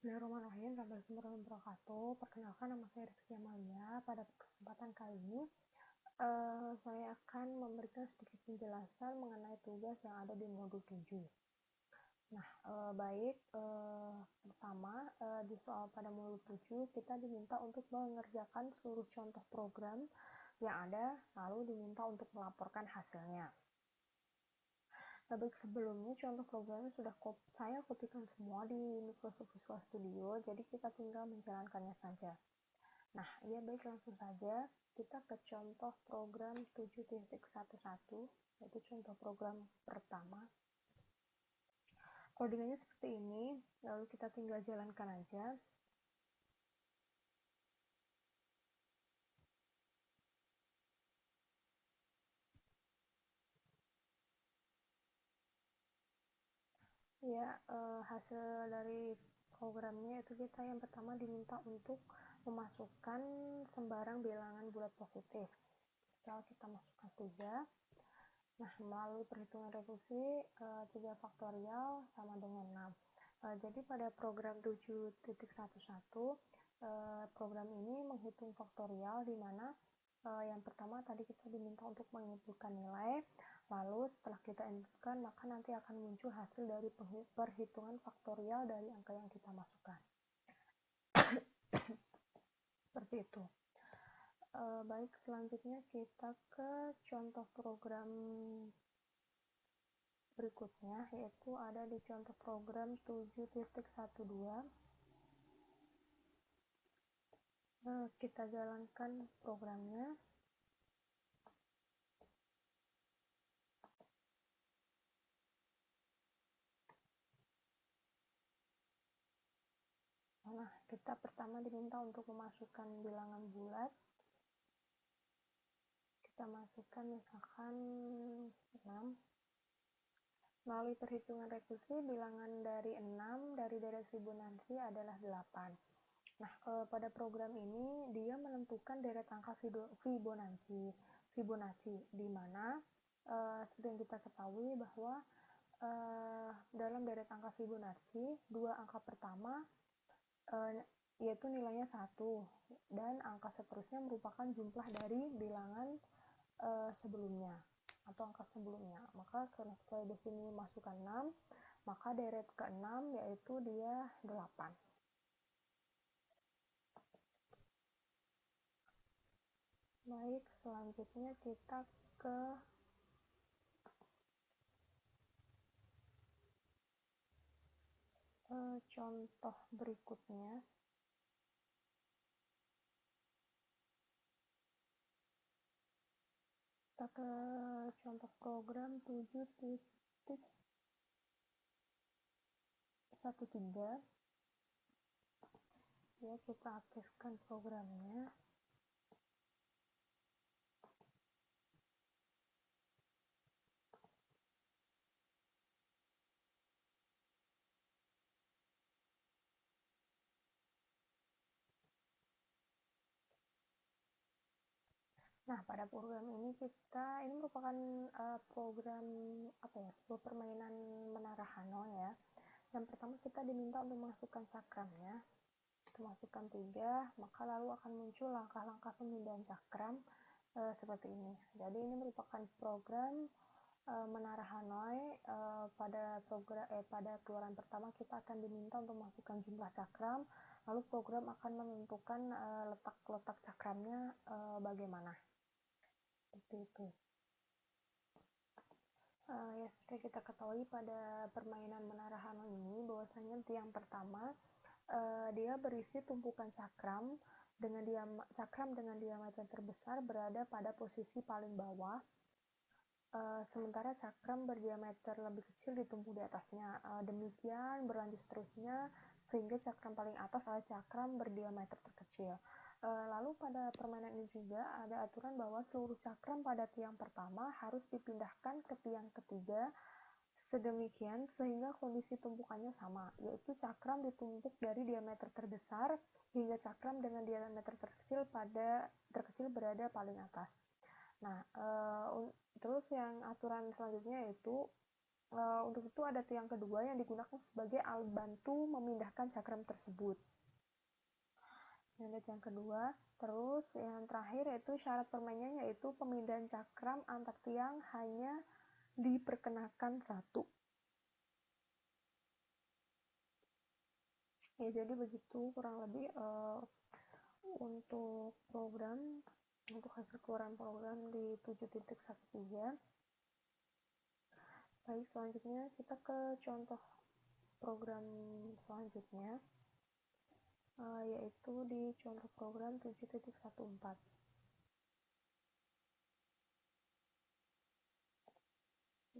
Bismillahirrahmanirrahim. Warahmatullahi wabarakatuh. Perkenalkan, nama saya Rizky Amalia. Pada kesempatan kali ini, saya akan memberikan sedikit penjelasan mengenai tugas yang ada di modul 7. Nah, pertama, di soal pada modul 7, kita diminta untuk mengerjakan seluruh contoh program yang ada, lalu diminta untuk melaporkan hasilnya. Nah, baik sebelumnya contoh programnya sudah saya kopikan semua di Microsoft Visual Studio, jadi kita tinggal menjalankannya saja. Nah, baik langsung saja kita ke contoh program 7.11, yaitu contoh program pertama. Codingannya seperti ini, lalu kita tinggal jalankan aja. Hasil dari programnya itu kita yang pertama diminta untuk memasukkan sembarang bilangan bulat positif. Misal kita masukkan 3. Nah, melalui perhitungan rekursi 3 faktorial sama dengan 6. Jadi pada program 7.11 program ini menghitung faktorial di mana yang pertama tadi kita diminta untuk menginputkan nilai, lalu setelah kita inputkan maka nanti akan muncul hasil dari perhitungan faktorial dari angka yang kita masukkan. Seperti itu. Baik, selanjutnya kita ke contoh program berikutnya, yaitu ada di contoh program 7.12. Kita jalankan programnya. Nah, kita pertama diminta untuk memasukkan bilangan bulat. Kita masukkan misalkan 6. Melalui perhitungan rekursi, bilangan dari 6 dari deret Fibonacci adalah 8. Nah, pada program ini dia menentukan deret angka Fibonacci, di mana seperti yang kita ketahui bahwa dalam deret angka Fibonacci, dua angka pertama yaitu nilainya 1, dan angka seterusnya merupakan jumlah dari bilangan sebelumnya atau angka sebelumnya. Maka karena saya di sini masukkan 6, maka deret ke-6 yaitu dia 8. Baik, selanjutnya kita ke contoh berikutnya. Kita ke contoh program 7.13. Ya, kita aktifkan programnya. Nah, pada program ini ini merupakan program sebuah permainan menara Hanoi ya. Yang pertama kita diminta untuk memasukkan cakramnya. Kita masukkan 3, maka lalu akan muncul langkah-langkah pemindahan cakram seperti ini. Jadi ini merupakan program menara Hanoi. Pada keluaran pertama kita akan diminta untuk memasukkan jumlah cakram, lalu program akan menentukan letak-letak cakramnya bagaimana. Seperti itu. Seperti kita ketahui pada permainan menara Hanoi ini bahwasanya tiang pertama dia berisi tumpukan cakram dengan diameter terbesar berada pada posisi paling bawah, sementara cakram berdiameter lebih kecil ditumpuk di atasnya. Demikian berlanjut seterusnya sehingga cakram paling atas adalah cakram berdiameter terkecil. Lalu pada permainan ini juga ada aturan bahwa seluruh cakram pada tiang pertama harus dipindahkan ke tiang ketiga sedemikian sehingga kondisi tumpukannya sama, yaitu cakram ditumpuk dari diameter terbesar hingga cakram dengan diameter terkecil berada paling atas. Nah, terus yang aturan selanjutnya yaitu Untuk itu ada tiang kedua yang digunakan sebagai alat bantu memindahkan cakram tersebut. Yang kedua, terus yang terakhir yaitu syarat permainannya, yaitu pemindahan cakram antar tiang hanya diperkenakan satu. Ya, jadi begitu kurang lebih untuk hasil keluaran program di 7.13. Baik, selanjutnya kita ke contoh program selanjutnya, yaitu di contoh program 7.14.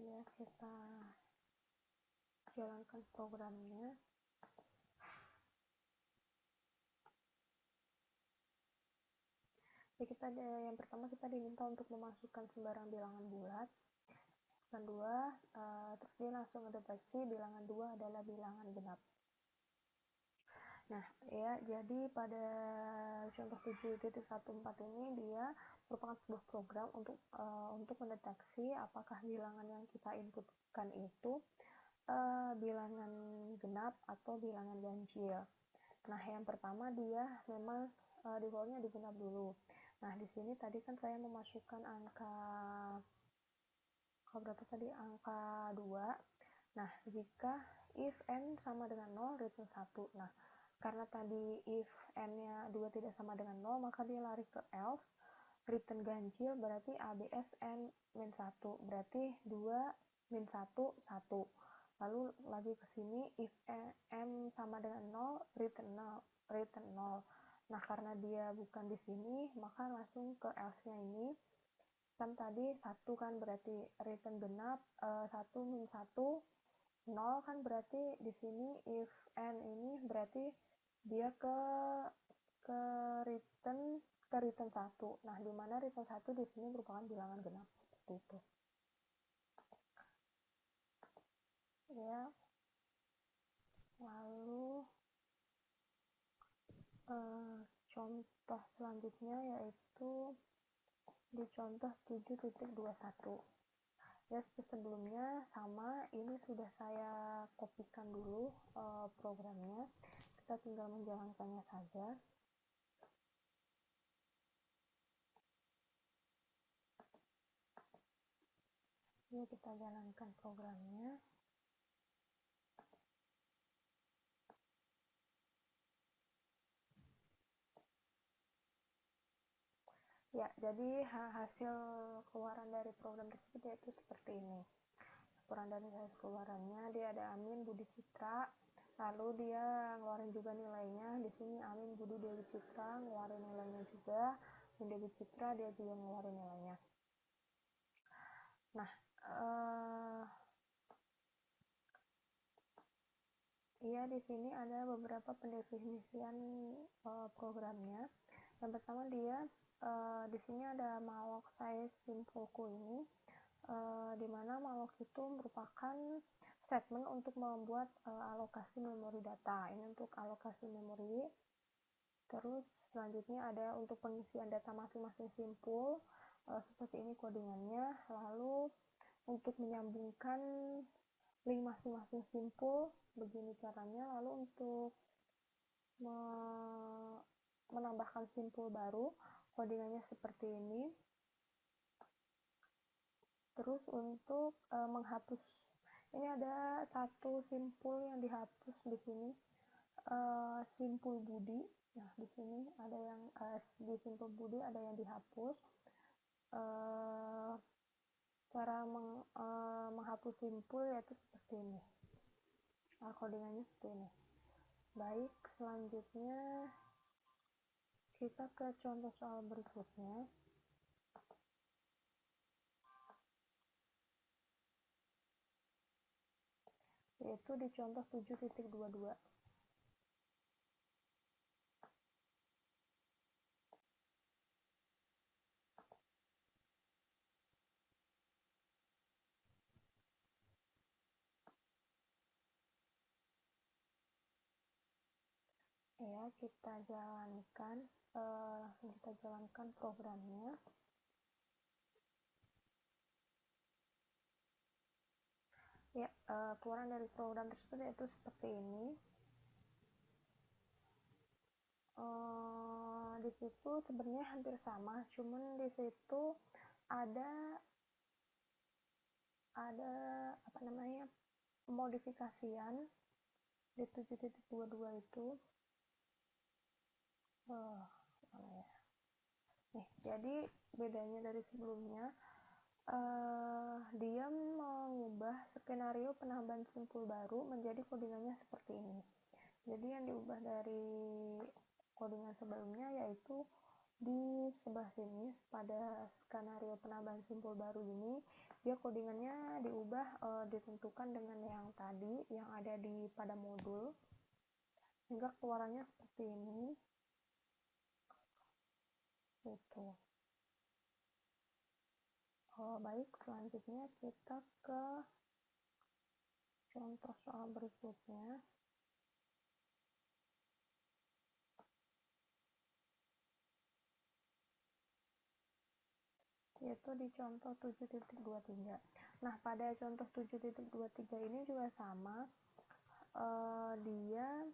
Ya, kita jalankan programnya. Ya, yang pertama kita diminta untuk memasukkan sembarang bilangan bulat. Yang kedua, terus dia langsung mendeteksi bilangan 2 adalah bilangan genap. Nah, ya, jadi pada contoh 7.14 ini dia merupakan sebuah program untuk mendeteksi apakah bilangan yang kita inputkan itu bilangan genap atau bilangan ganjil. Nah, yang pertama dia memang defaultnya digenap dulu. Nah, di sini tadi kan saya memasukkan angka berapa tadi? Angka 2. Nah, jika if n sama dengan 0, return 1. Nah, karena tadi if n-nya 2 tidak sama dengan 0, maka dia lari ke else, return ganjil berarti abs n min 1, berarti 2 min 1, 1. Lalu lagi ke sini, if m sama dengan 0, return 0, return 0. Nah, karena dia bukan di sini, maka langsung ke else-nya ini. Kan tadi 1 kan berarti return genap, 1 min 1, 0 kan berarti di sini if n ini berarti dia ke return 1. Nah, di mana return 1 di sini merupakan bilangan genap, seperti itu. Ya. Lalu contoh selanjutnya yaitu di contoh 7.21. Ya, sebelumnya sama, ini sudah saya kopikan dulu programnya, kita tinggal menjalankannya saja. Ini kita jalankan programnya. Ya, jadi hasil keluaran dari program tersebut yaitu seperti ini. Keluaran dari hasil keluarannya, dia ada Amin, Budi, Citra, lalu dia ngeluarin juga nilainya. Di sini Amin, Budi, Dewi, Citra ngeluarin nilainya juga, dan Dewi, Citra dia juga ngeluarin nilainya. Nah, iya, di sini ada beberapa pendefinisian programnya. Yang pertama dia di sini ada malloc size simpleku ini, di mana malloc itu merupakan statement untuk membuat alokasi memori data. Ini untuk alokasi memori. Terus selanjutnya ada untuk pengisian data masing-masing simpul, seperti ini codingannya. Lalu untuk menyambungkan link masing-masing simpul, begini caranya. Lalu untuk menambahkan simpul baru, codingannya seperti ini. Terus untuk menghapus, ini ada satu simpul yang dihapus di sini, simpul Budi. Nah, di sini ada yang di simpul Budi ada yang dihapus. Cara menghapus simpul yaitu seperti ini. Codingannya seperti ini. Baik, selanjutnya kita ke contoh soal berikutnya. Yaitu di contoh 7.22. Ya, kita jalankan programnya. Ya, keluaran dari program tersebut yaitu seperti ini. Di situ sebenarnya hampir sama, cuman di situ ada apa namanya, modifikasian di 7.22 itu. Mana ya? Nih, jadi bedanya dari sebelumnya, dia mengubah skenario penambahan simpul baru menjadi codingannya seperti ini. Jadi yang diubah dari codingan sebelumnya yaitu di sebelah sini pada skenario penambahan simpul baru ini, dia codingannya diubah, ditentukan dengan yang tadi yang ada di pada modul, sehingga keluarannya seperti ini. Itu. Baik, selanjutnya kita ke contoh soal berikutnya. Yaitu di contoh 7.23. Nah, pada contoh 7.23 ini juga sama. Dia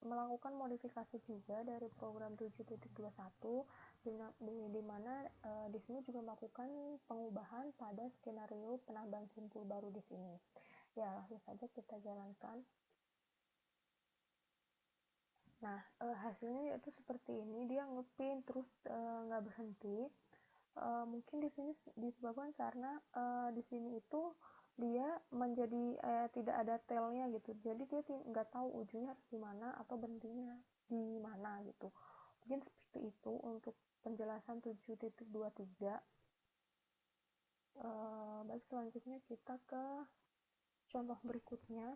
melakukan modifikasi juga dari program 7.21, di mana di sini juga melakukan pengubahan pada skenario penambahan simpul baru di sini. Ya, langsung saja kita jalankan. Nah, hasilnya yaitu seperti ini. Dia ngepin terus nggak berhenti. Mungkin di sini disebabkan karena di sini itu dia menjadi tidak ada tailnya gitu, jadi dia nggak tahu ujungnya harus di mana atau berhentinya di mana gitu. Mungkin seperti itu untuk penjelasan 7.23. Baik, selanjutnya kita ke contoh berikutnya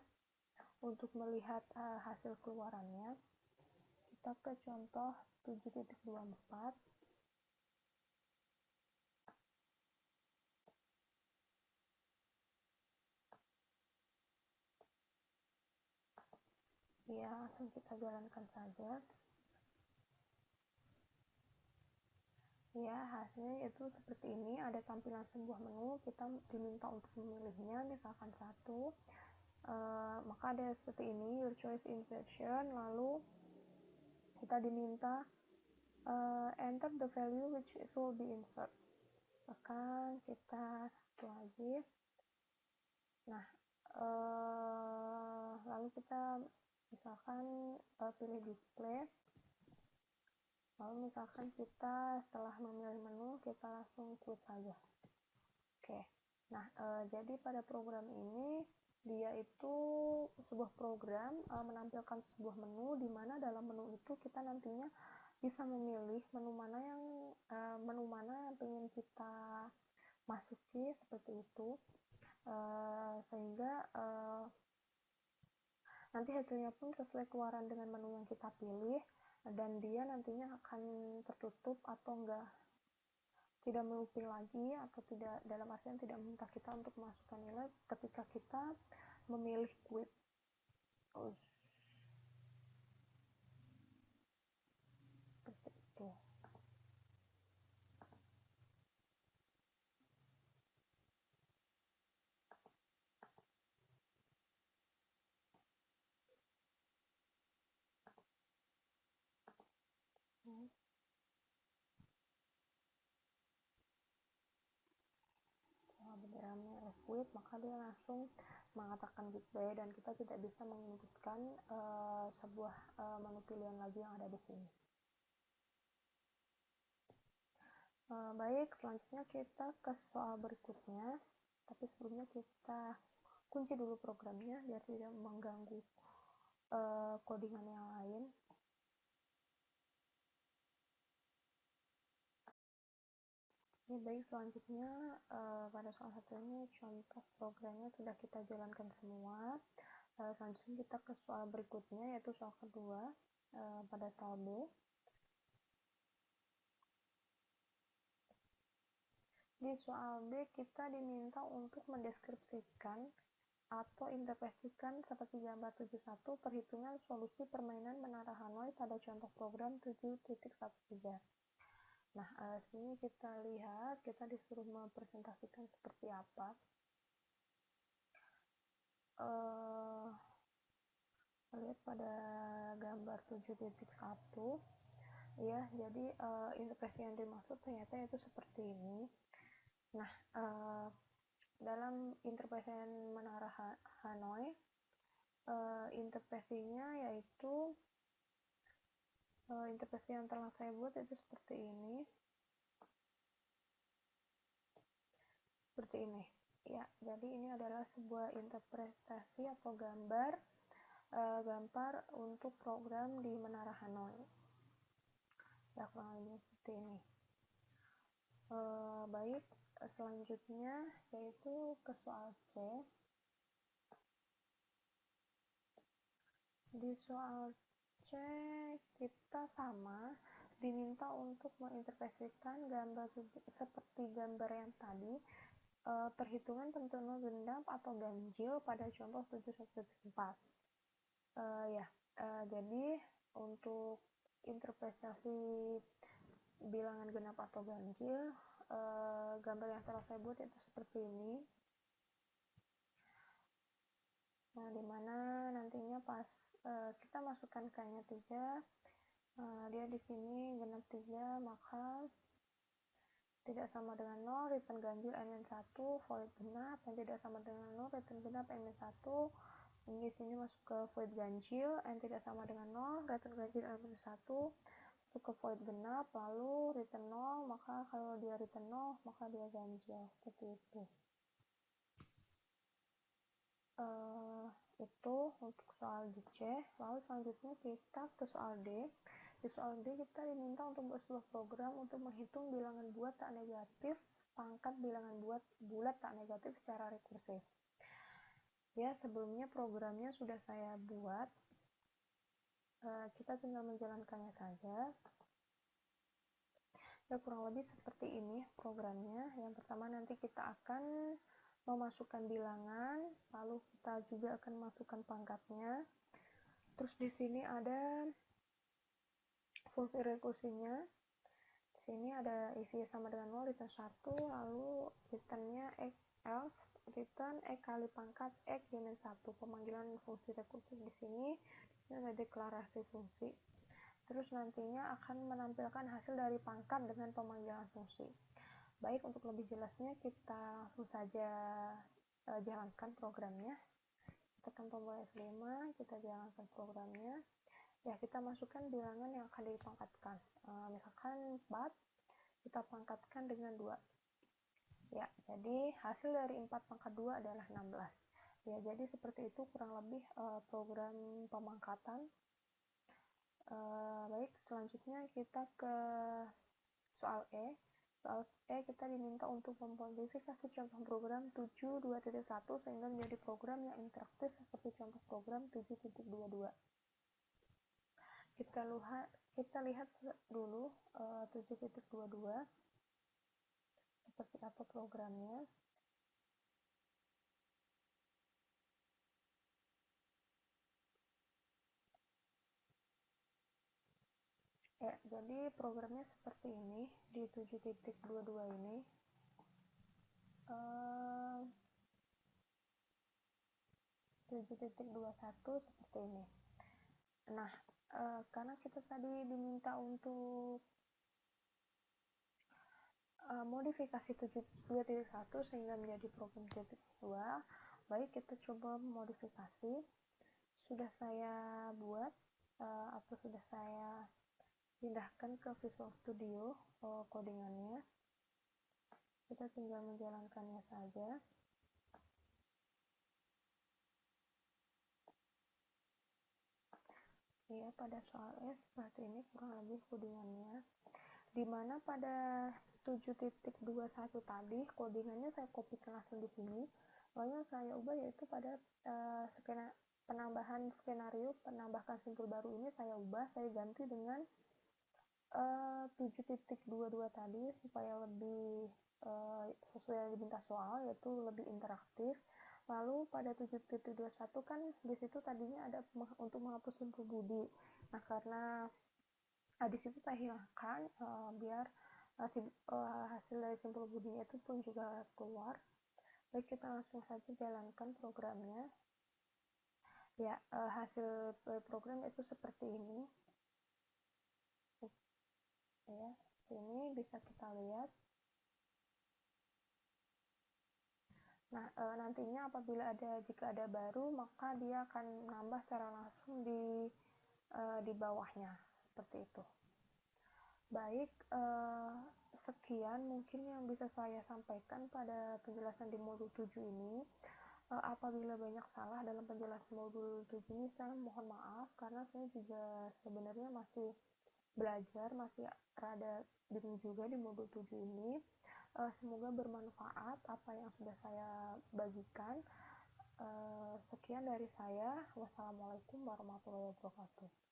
untuk melihat hasil keluarannya. Kita ke contoh 7.24. Ya, langsung kita jalankan saja. Ya, hasilnya itu seperti ini. Ada tampilan sebuah menu, kita diminta untuk memilihnya, misalkan satu. Maka ada seperti ini, your choice insertion. Lalu kita diminta enter the value which will be insert. Misalkan kita satu lagi. Nah, lalu kita misalkan pilih display. Lalu misalkan kita setelah memilih menu, kita langsung quit saja. Oke. Nah, jadi pada program ini dia itu sebuah program menampilkan sebuah menu, di mana dalam menu itu kita nantinya bisa memilih menu mana yang ingin kita masuki, seperti itu. Sehingga nanti hasilnya pun sesuai keluaran dengan menu yang kita pilih, dan dia nantinya akan tertutup atau enggak, tidak melooping lagi, atau tidak, dalam artian tidak meminta kita untuk memasukkan nilai ketika kita memilih quit. Seperti itu. Benderanya quit, maka dia langsung mengatakan goodbye, dan kita tidak bisa menginputkan sebuah menu pilihan lagi yang ada di sini. Baik, selanjutnya kita ke soal berikutnya, tapi sebelumnya kita kunci dulu programnya biar tidak mengganggu codingan yang lain. Ini baik, selanjutnya pada soal satu ini contoh programnya sudah kita jalankan semua. Selanjutnya kita ke soal berikutnya, yaitu soal kedua pada soal B. Di soal B kita diminta untuk mendeskripsikan atau interpretasikan seperti gambar 71 perhitungan solusi permainan menara Hanoi pada contoh program 7.13. Nah, sini kita lihat, kita disuruh mempresentasikan seperti apa. Lihat pada gambar 7.1 ya, jadi interpretasi yang dimaksud ternyata itu seperti ini. Nah, dalam interpretasi menara Hanoi, interpretasinya yaitu interpretasi yang telah saya buat itu seperti ini. Seperti ini. Ya, jadi ini adalah sebuah interpretasi atau gambar untuk program di Menara Hanoi. Ya, kurang lebih seperti ini. Baik, selanjutnya yaitu ke soal C. Di soal C kita sama diminta untuk menginterpretasikan gambar seperti gambar yang tadi, perhitungan penentuan genap atau ganjil pada contoh 7.4. Jadi untuk interpretasi bilangan genap atau ganjil, gambar yang telah saya buat itu seperti ini. Nah, dimana nantinya pas kita masukkan k-nya 3, dia di sini genap 3, maka tidak sama dengan 0, return ganjil n-1, void genap, yang tidak sama dengan 0, return genap n-1, ini di sini masuk ke void ganjil, n tidak sama dengan 0, return ganjil n-1, masuk ke void genap, lalu return 0, maka kalau dia return 0, maka dia ganjil, seperti itu. Itu untuk soal di C. Lalu selanjutnya kita ke soal D. Di soal D kita diminta untuk membuat sebuah program untuk menghitung bilangan bulat tak negatif, pangkat bilangan bulat tak negatif secara rekursif. Ya, sebelumnya programnya sudah saya buat, kita tinggal menjalankannya saja. Ya, kurang lebih seperti ini programnya. Yang pertama nanti kita akan memasukkan bilangan, lalu kita juga akan masukkan pangkatnya. Terus di sini ada fungsi rekursinya. Di sini ada if sama dengan 0, return 1, lalu returnnya else, return kali pangkat -1. Pemanggilan fungsi rekursif di sini ada deklarasi fungsi. Terus nantinya akan menampilkan hasil dari pangkat dengan pemanggilan fungsi. Baik, untuk lebih jelasnya kita langsung saja jalankan programnya. Tekan tombol F5, kita jalankan programnya. Ya, kita masukkan bilangan yang akan dipangkatkan. Misalkan 4, kita pangkatkan dengan 2. Ya, jadi hasil dari 4 pangkat 2 adalah 16. Ya, jadi seperti itu kurang lebih program pemangkatan. Baik, selanjutnya kita ke soal E. Soal E kita diminta untuk memodifikasi contoh program 7.2.1 sehingga menjadi program yang interaktif seperti contoh program 7.22. Kita lihat dulu 7.22 seperti apa programnya. Ya, jadi programnya seperti ini di 7.22 ini. 7.21 seperti ini. Nah, karena kita tadi diminta untuk modifikasi 7.2.1 sehingga menjadi program 7.2, baik kita coba modifikasi. Sudah saya buat atau sudah saya pindahkan ke Visual Studio codingannya. Kita tinggal menjalankannya saja. Ya, pada soal S seperti ini kurang lebih codingannya. Dimana pada 7.21 tadi codingannya saya kopikan langsung di sini. Lalu yang saya ubah yaitu pada penambahan skenario, penambahkan simpul baru ini saya ubah, saya ganti dengan 7.22 tadi supaya lebih sesuai diminta soal, yaitu lebih interaktif. Lalu pada 7.21 kan di situ tadinya ada untuk menghapus simpul budi. Nah, karena di situ saya hilangkan biar hasil dari simpul budinya itu pun juga keluar. Baik, kita langsung saja jalankan programnya. Ya, hasil program itu seperti ini. Ya, ini bisa kita lihat. Nah, nantinya apabila jika ada baru, maka dia akan menambah secara langsung di bawahnya, seperti itu. Baik, sekian mungkin yang bisa saya sampaikan pada penjelasan di modul 7 ini. Apabila banyak salah dalam penjelasan modul 7 ini, saya mohon maaf karena saya juga sebenarnya masih belajar, masih rada bingung juga di modul 7 ini. Semoga bermanfaat apa yang sudah saya bagikan. Sekian dari saya. Wassalamualaikum warahmatullahi wabarakatuh.